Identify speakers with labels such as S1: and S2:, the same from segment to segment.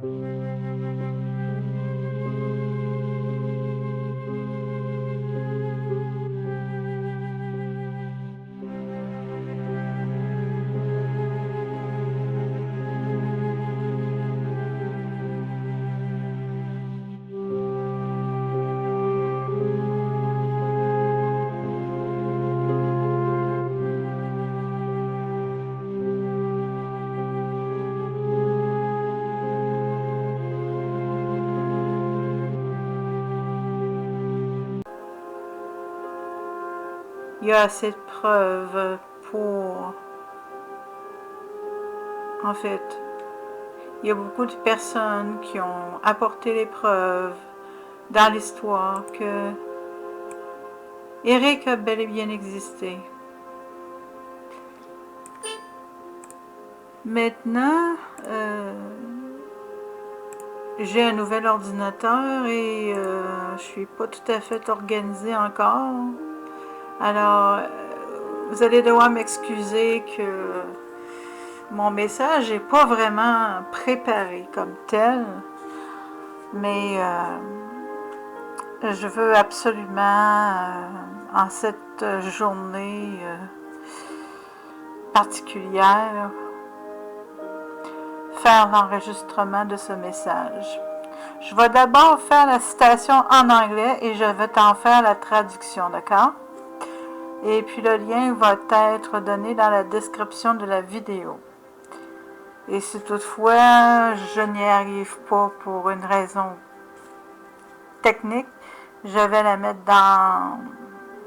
S1: Il y a assez de preuves pour... En fait, il y a beaucoup de personnes qui ont apporté les preuves dans l'histoire que Eric a bel et bien existé. Maintenant, j'ai un nouvel ordinateur et je suis pas tout à fait organisée encore. Alors, vous allez devoir m'excuser que mon message n'est pas vraiment préparé comme tel, mais je veux absolument, en cette journée particulière, faire l'enregistrement de ce message. Je vais d'abord faire la citation en anglais et je vais t'en faire la traduction, d'accord? Et puis le lien va être donné dans la description de la vidéo. Et si toutefois je n'y arrive pas pour une raison technique, je vais la mettre dans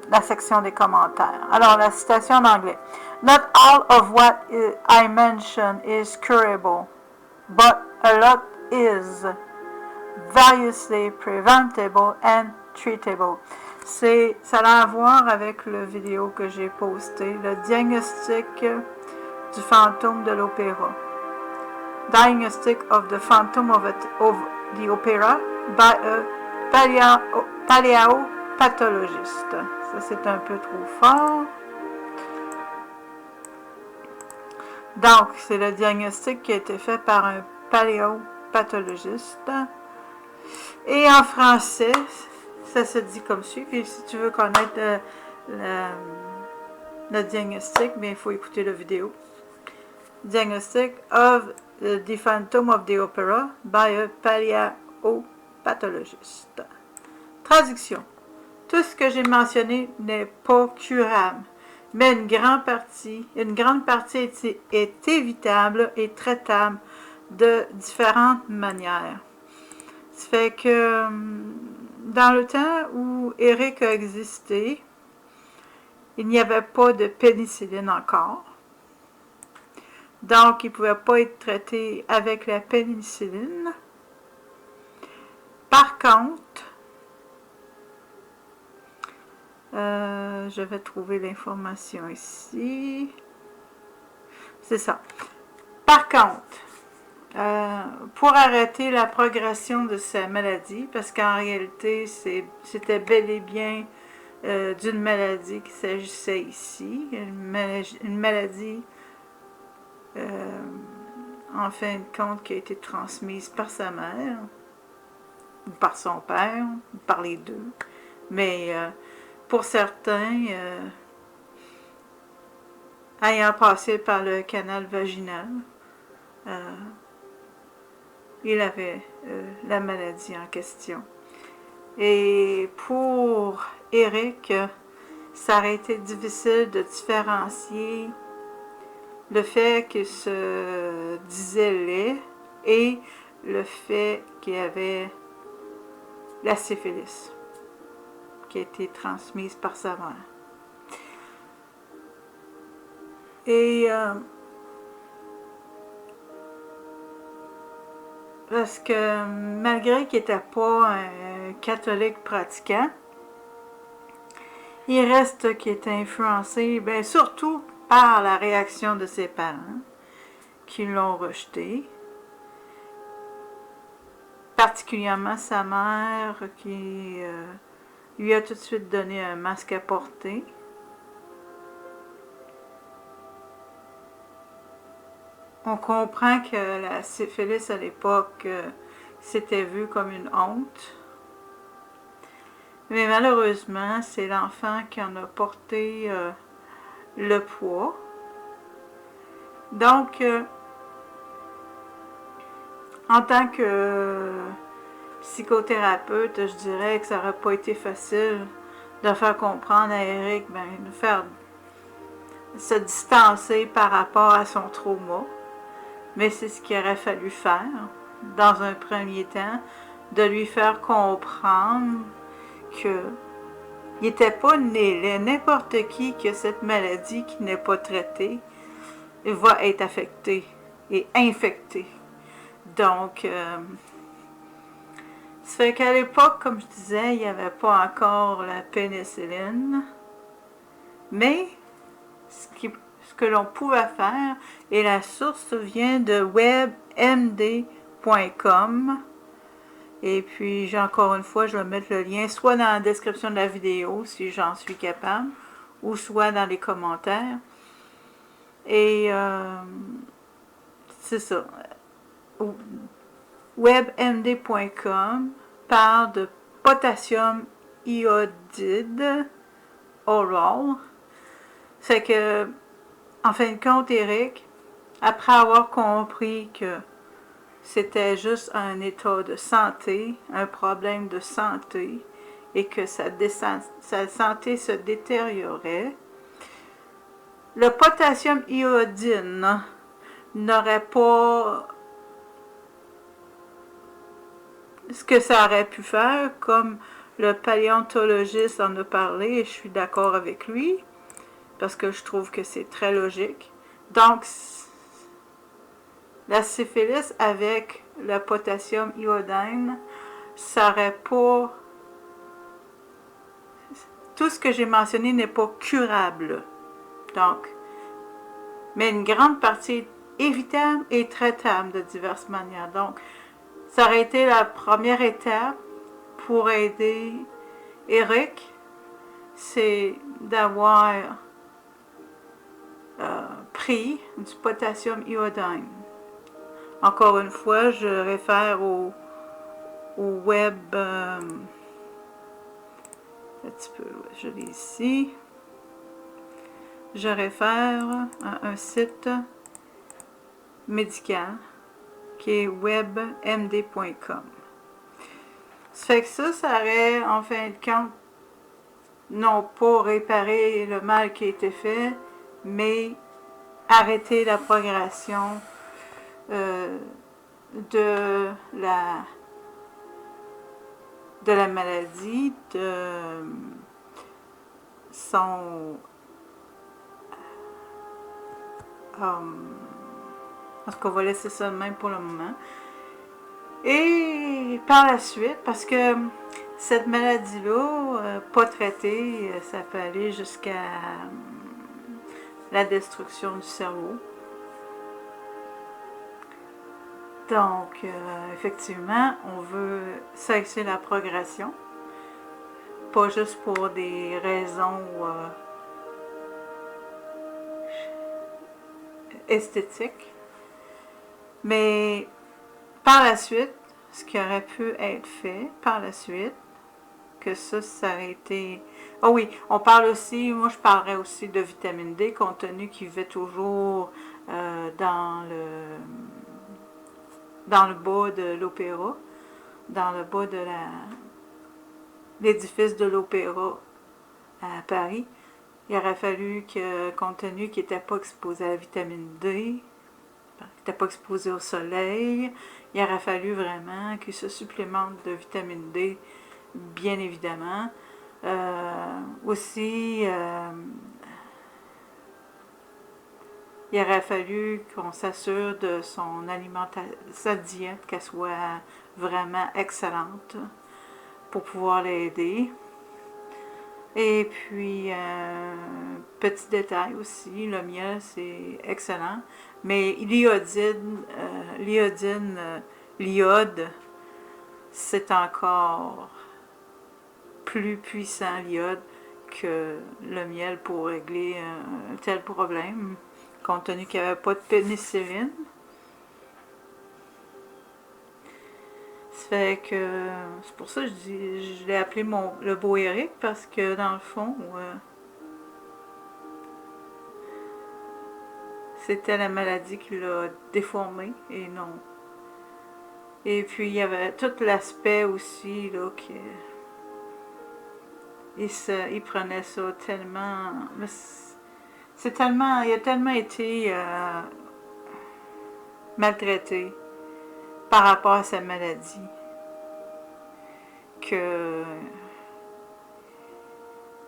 S1: la section des commentaires. Alors la citation en anglais. Not all of what I mention is curable, but a lot is variously preventable and treatable. Ça a à voir avec la vidéo que j'ai postée, le diagnostic du fantôme de l'opéra. Diagnostic of the Phantom of the Opera by a paléopathologist. Ça, c'est un peu trop fort. Donc, c'est le diagnostic qui a été fait par un paléopathologiste. Et en français, ça se dit comme suit. Puis si tu veux connaître le diagnostic, bien, il faut écouter la vidéo. Diagnostic of the Phantom of the Opera by a paléopathologist. Traduction. Tout ce que j'ai mentionné n'est pas curable, mais une grande partie est évitable et traitable de différentes manières. Ça fait que dans le temps où Eric a existé, il n'y avait pas de pénicilline encore. Donc, il ne pouvait pas être traité avec la pénicilline. Par contre, je vais trouver l'information ici. C'est ça. Par contre, pour arrêter la progression de sa maladie, parce qu'en réalité, c'était bel et bien d'une maladie qu'il s'agissait ici, une maladie en fin de compte qui a été transmise par sa mère, ou par son père, ou par les deux. Mais pour certains, ayant passé par le canal vaginal, il avait la maladie en question. Et pour Eric, ça aurait été difficile de différencier le fait qu'il se disait laid et le fait qu'il avait la syphilis qui a été transmise par sa mère. Et parce que malgré qu'il n'était pas un catholique pratiquant, il reste qu'il est influencé, bien, surtout par la réaction de ses parents qui l'ont rejeté, particulièrement sa mère qui lui a tout de suite donné un masque à porter. On comprend que la syphilis à l'époque, c'était vu comme une honte. Mais malheureusement, c'est l'enfant qui en a porté le poids. Donc, en tant que psychothérapeute, je dirais que ça n'aurait pas été facile de faire comprendre à Eric, de faire se distancer par rapport à son trauma. Mais c'est ce qu'il aurait fallu faire, dans un premier temps, de lui faire comprendre que il n'était pas né. N'importe qui a cette maladie qui n'est pas traitée va être affecté et infecté. Donc, ça fait qu'à l'époque, comme je disais, il n'y avait pas encore la pénicilline. Mais ce que l'on pouvait faire, et la source vient de webmd.com. Et puis, encore une fois, je vais mettre le lien soit dans la description de la vidéo, si j'en suis capable, ou soit dans les commentaires. Et c'est ça. WebMD.com parle de potassium iodide oral. C'est que, en fin de compte, Eric, après avoir compris que c'était juste un état de santé, un problème de santé, et que sa santé se détériorait, le potassium iodine n'aurait pas ce que ça aurait pu faire, comme le paléontologiste en a parlé, et je suis d'accord avec lui, parce que je trouve que c'est très logique. Donc, la syphilis avec le potassium iodine, ça n'aurait pas... Tout ce que j'ai mentionné n'est pas curable. Donc, mais une grande partie est évitable et traitable de diverses manières. Donc, ça aurait été la première étape pour aider Eric, c'est d'avoir pris du potassium iodine. Encore une fois, je réfère au web, un petit peu, je l'ai ici. Je réfère à un site médical qui est webmd.com. Ça fait que ça aurait, en fin de compte, non pas réparer le mal qui a été fait, mais arrêter la progression de la maladie, de son... Parce qu'on va laisser ça de même pour le moment. Et par la suite, parce que cette maladie-là, pas traitée, ça peut aller jusqu'à la destruction du cerveau. Donc, effectivement, on veut cesser la progression. Pas juste pour des raisons esthétiques. Mais par la suite, ce qui aurait pu être fait par la suite, que ça aurait été... Ah oui, on parle aussi, moi je parlerais aussi de vitamine D, compte tenu qu'il vivait toujours dans le bas de l'opéra, dans le bas de l'édifice de l'opéra à Paris. Il aurait fallu que, compte tenu qu'il n'était pas exposé à la vitamine D, qu'il n'était pas exposé au soleil, il aurait fallu vraiment qu'il se supplémente de vitamine D, bien évidemment. Aussi, il aurait fallu qu'on s'assure de son alimentation, sa diète, qu'elle soit vraiment excellente pour pouvoir l'aider. Et puis, petit détail aussi, le miel, c'est excellent. Mais l'iode, c'est encore plus puissant, l'iode, que le miel pour régler un tel problème, compte tenu qu'il n'y avait pas de pénicilline. Ça fait que c'est pour ça que je l'ai appelé le beau Eric, parce que dans le fond, c'était la maladie qui l'a déformé et non. Et puis il y avait tout l'aspect aussi là il prenait ça tellement. C'est tellement. Il a tellement été maltraité par rapport à sa maladie que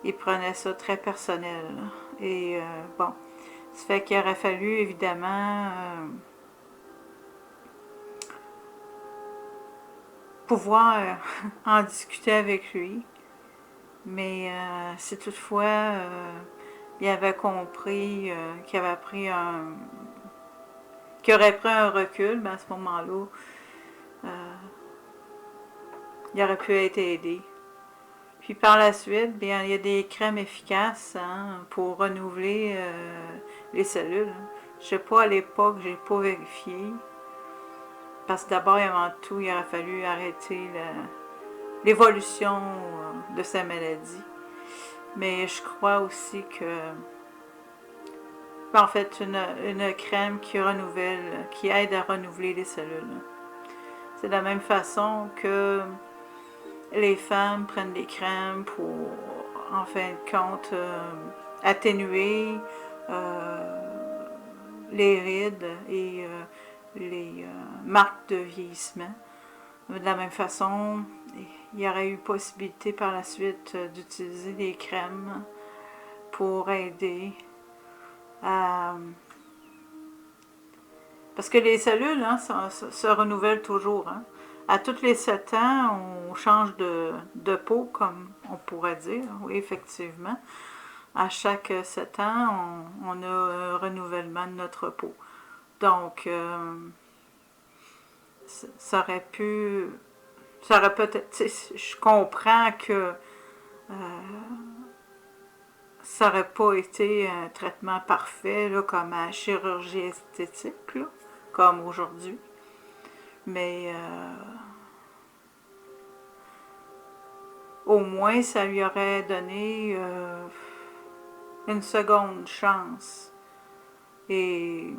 S1: il prenait ça très personnel. Et bon, ça fait qu'il aurait fallu évidemment pouvoir en discuter avec lui. Mais si toutefois il avait compris qu'il avait pris qu'il aurait pris un recul, ben à ce moment-là, il aurait pu être aidé. Puis par la suite, bien, il y a des crèmes efficaces pour renouveler les cellules. Je ne sais pas, à l'époque, j'ai pas vérifié. Parce que d'abord et avant tout, il aurait fallu arrêter l'évolution de sa maladie. Mais je crois aussi que, en fait, une crème qui renouvelle, qui aide à renouveler les cellules. C'est de la même façon que les femmes prennent des crèmes pour, en fin de compte, atténuer les rides et les marques de vieillissement. De la même façon, il y aurait eu possibilité par la suite d'utiliser des crèmes pour aider à... Parce que les cellules se renouvellent toujours. À tous les 7 ans, on change de peau, comme on pourrait dire, oui, effectivement. À chaque 7 ans, on a un renouvellement de notre peau. Donc, ça aurait pu... Ça aurait peut-être... Je comprends que ça n'aurait pas été un traitement parfait, là, comme à chirurgie esthétique, là, comme aujourd'hui. Mais au moins, ça lui aurait donné une seconde chance. Et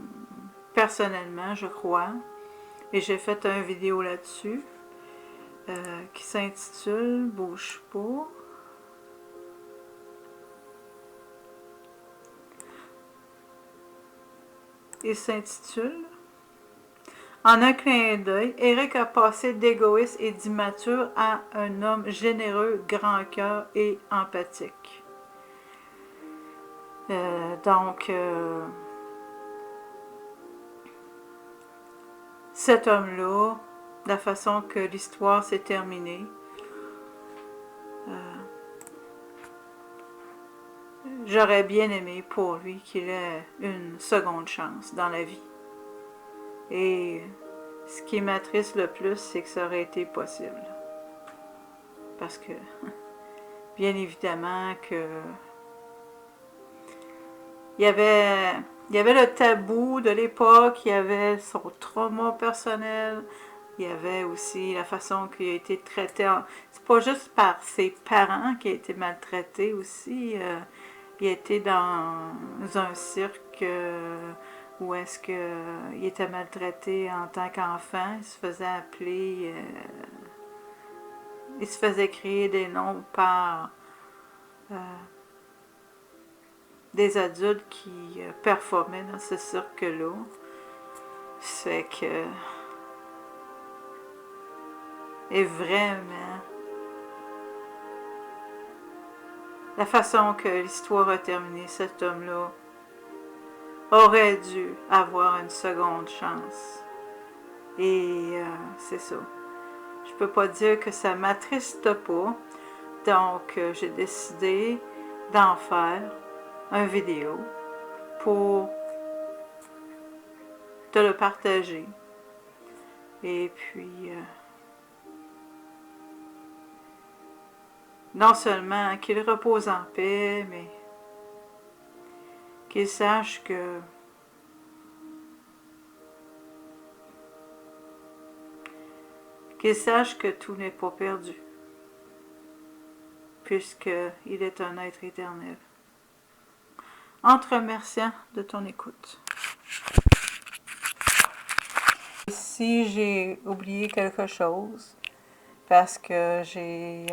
S1: personnellement, je crois, et j'ai fait une vidéo là-dessus, qui s'intitule « Bouge pas ». Il s'intitule « En un clin d'œil, Eric a passé d'égoïste et d'immature à un homme généreux, grand cœur et empathique. » Donc, cet homme-là, la façon que l'histoire s'est terminée, j'aurais bien aimé pour lui qu'il ait une seconde chance dans la vie. Et ce qui m'attriste le plus, c'est que ça aurait été possible. Parce que, bien évidemment, que il y avait le tabou de l'époque, il y avait son trauma personnel, il y avait aussi la façon qu'il a été traité. C'est pas juste par ses parents qu'il a été maltraité aussi. Il a été dans un cirque où est-ce qu'il était maltraité en tant qu'enfant. Il se faisait appeler... il se faisait créer des noms par des adultes qui performaient dans ce cirque-là. C'est que... Et vraiment... La façon que l'histoire a terminé, cet homme-là aurait dû avoir une seconde chance. Et c'est ça. Je peux pas dire que ça m'attriste pas. Donc, j'ai décidé d'en faire une vidéo pour te le partager. Et puis, non seulement qu'il repose en paix, mais qu'il sache que qu'il sache que tout n'est pas perdu, puisqu'il est un être éternel. En te remerciant de ton écoute. Si j'ai oublié quelque chose, parce que j'ai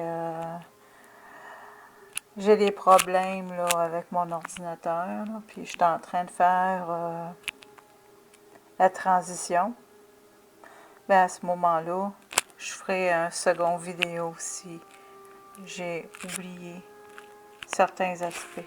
S1: des problèmes là, avec mon ordinateur, là, puis je suis en train de faire la transition, ben à ce moment-là, je ferai un second vidéo si j'ai oublié certains aspects.